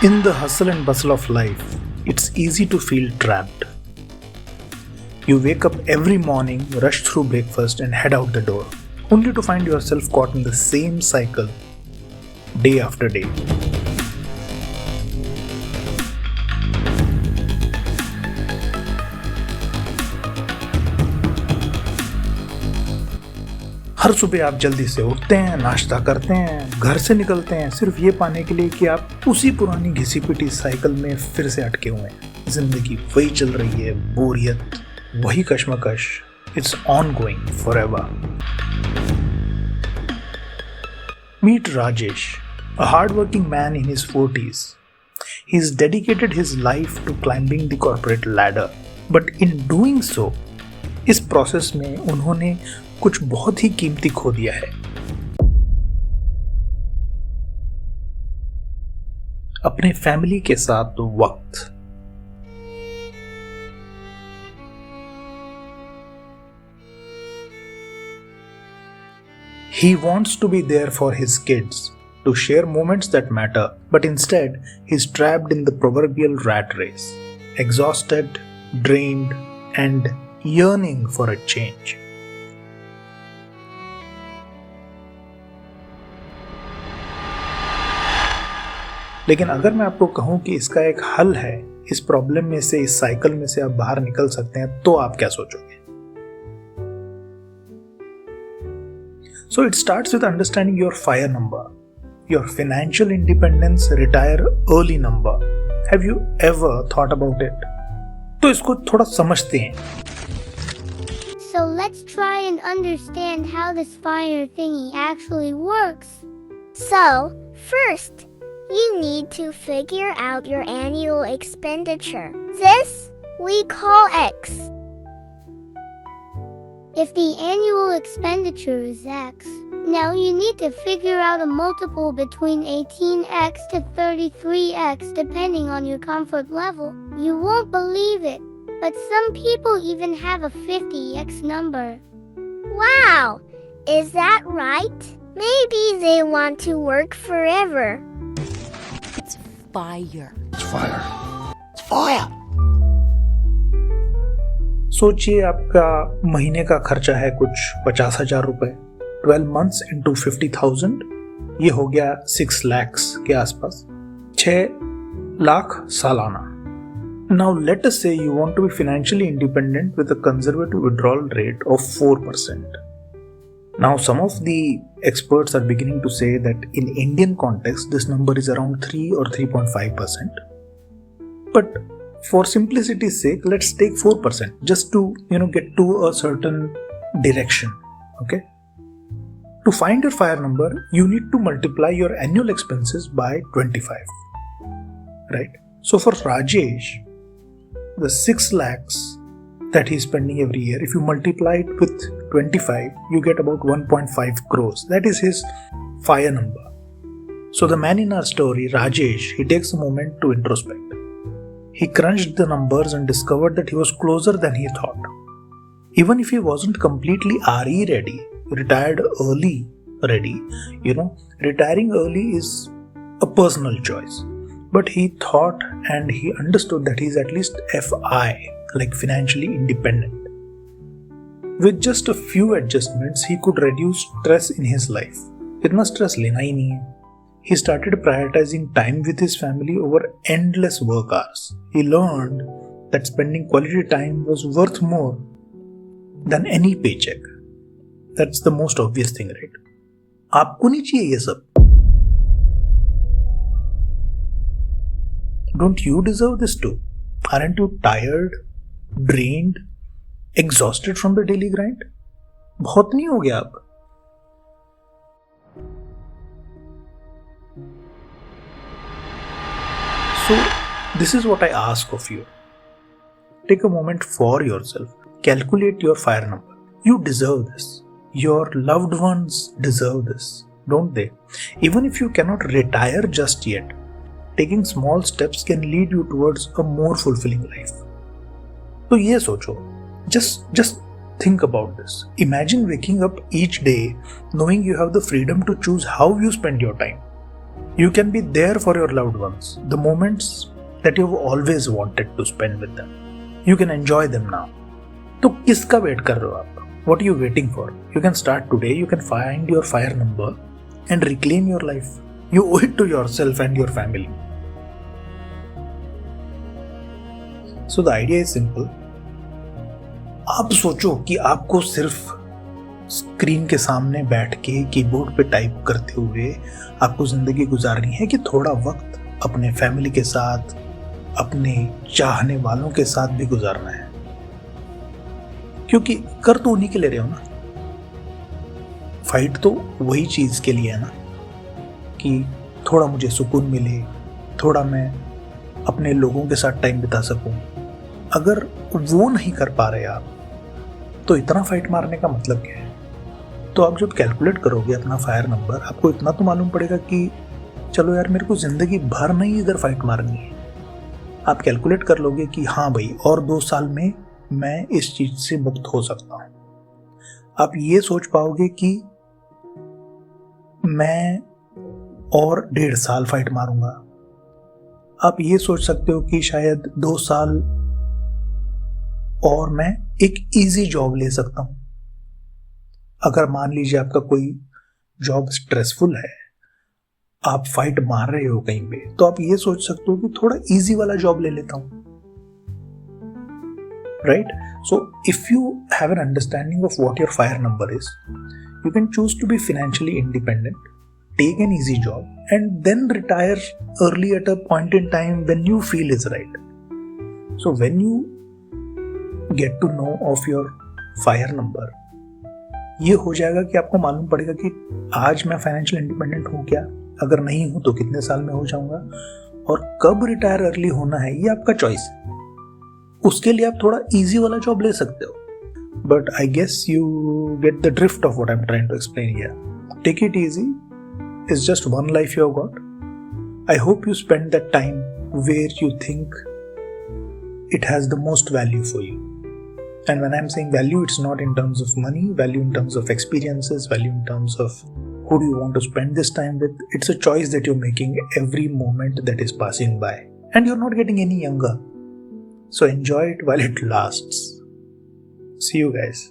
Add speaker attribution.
Speaker 1: In the hustle and bustle of life, it's easy to feel trapped. You wake up every morning, rush through breakfast, and head out the door, only to find yourself caught in the same cycle day after day. हर सुबह आप जल्दी से उठते हैं, नाश्ता करते हैं, घर से निकलते हैं सिर्फ ये पाने के लिए कि आप उसी पुरानी घिसी पिटी साइकिल में फिर से अटके हुए हैं। जिंदगी वही चल रही है, बोरियत, वही कश्मकश। It's on going forever. Meet Rajesh, a hard-working man in his 40s. He's dedicated his life to climbing the corporate ladder, but in doing so, इस प्रोसेस में उन्होंने कुछ बहुत ही कीमती खो दिया है। अपने फैमिली के साथ वक्त। He wants to be there for his kids, to share moments that matter, but instead he's trapped in the proverbial rat race, exhausted, drained, and yearning for a change. लेकिन अगर मैं आपको कहूं कि इसका एक हल है, इस प्रॉब्लम में से, इस साइकिल में से आप बाहर निकल सकते हैं, तो आप क्या सोचोगे? So it starts with understanding your FIRE number, your financial independence retire early number. Have you ever thought about it? तो इसको थोड़ा समझते हैं।
Speaker 2: So let's try and understand how this FIRE thingy actually works. So, first, you need to figure out your annual expenditure. This we call X. If the annual expenditure is X, now you need to figure out a multiple between 18x to 33x depending on your comfort level. You won't believe it, but some people even have a 50x number. Wow! Is that right? Maybe they want to work forever.
Speaker 3: It's fire.
Speaker 4: It's fire. It's fire.
Speaker 1: सोचिए आपका महीने का खर्चा है कुछ 50,000 रुपए। 12 months into 50,000, ये हो गया 6 lakhs के आसपास, 6 लाख सालाना। Now let us say you want to be financially independent with a conservative withdrawal rate of 4%. Now some of the experts are beginning to say that in Indian context this number is around 3 or 3.5%. But for simplicity's sake, let's take 4% just to get to a certain direction. Okay. To find your FIRE number, you need to multiply your annual expenses by 25. Right. So for Rajesh, the 6 lakhs that he's spending every year, if you multiply it with 25, you get about 1.5 crores. That is his FIRE number. So the man in our story, Rajesh, he takes a moment to introspect. He crunched the numbers and discovered that he was closer than he thought. Even if he wasn't completely RE ready, retired early ready, retiring early is a personal choice. But he thought and he understood that he's at least FI, like financially independent. With just a few adjustments, he could reduce stress in his life. इतना stress लेना ही नहीं है. He started prioritizing time with his family over endless work hours. He learned that spending quality time was worth more than any paycheck. That's the most obvious thing, right? आपको नहीं चाहिए ये सब. Don't you deserve this too? Aren't you tired, drained, exhausted from the daily grind? बहुत नहीं हो गया अब? So, this is what I ask of you. Take a moment for yourself. Calculate your FIRE number. You deserve this. Your loved ones deserve this, don't they? Even if you cannot retire just yet, taking small steps can lead you towards a more fulfilling life. तो ये सोचो. Just think about this. Imagine waking up each day knowing you have the freedom to choose how you spend your time. You can be there for your loved ones, the moments that you've always wanted to spend with them. You can enjoy them now. तो किसका wait कर रहे हो आप? What are you waiting for? You can start today. You can find your fire number and reclaim your life. You owe it to yourself and your family. So the idea is simple. आप सोचो कि आपको सिर्फ screen के सामने बैठ के keyboard पे टाइप करते हुए आपको जिंदगी गुजारनी है कि थोड़ा वक्त अपने फैमिली के साथ, अपने चाहने वालों के साथ भी गुजारना है, क्योंकि कर तो उन्हीं के लिए रहे हो ना। फाइट तो वही चीज के लिए है ना कि थोड़ा मुझे सुकून मिले, थोड़ा मैं अपने लोगों के साथ टाइम बिता सकूं। अगर वो नहीं कर पा रहे आप, तो इतना फाइट मारने का मतलब क्या है? तो आप जब कैलकुलेट करोगे अपना फायर नंबर, आपको इतना तो मालूम पड़ेगा कि चलो यार, मेरे को जिंदगी भर नहीं इधर फाइट मारनी है। आप कैलकुलेट कर लोगे कि हाँ भाई, और 2 साल में मैं इस चीज से मुक्त हो सकता हूं। आप ये सोच पाओगे कि मैं और 1.5 साल फाइट मारूंगा। आप ये सोच सकते हो कि शायद 2 साल और मैं एक इजी जॉब ले सकता हूं। अगर मान लीजिए आपका कोई जॉब स्ट्रेसफुल है, आप फाइट मार रहे हो कहीं पे, तो आप ये सोच सकते हो कि थोड़ा इजी वाला जॉब ले लेता हूं। Right? So if you have an understanding of what your fire number is, you can choose to be financially independent, take an easy job, and then retire early at a point in time when you feel is right. So when you get to know of your fire number, ये हो जाएगा कि आपको मालूम पड़ेगा कि आज मैं फाइनेंशियल इंडिपेंडेंट हूँ क्या, अगर नहीं हूँ तो कितने साल में हो जाऊंगा, और कब रिटायर अर्ली होना है ये आपका चॉइस है। उसके लिए आप थोड़ा इजी वाला जॉब ले सकते हो, but I guess you get the drift of what I am trying to explain here. Take it easy, it's just one life you have got. I hope you spend that time where you think it has the most value for you. And when I'm saying value, it's not in terms of money, value in terms of experiences, value in terms of who do you want to spend this time with. It's a choice that you're making every moment that is passing by, and you're not getting any younger. So enjoy it while it lasts. See you guys.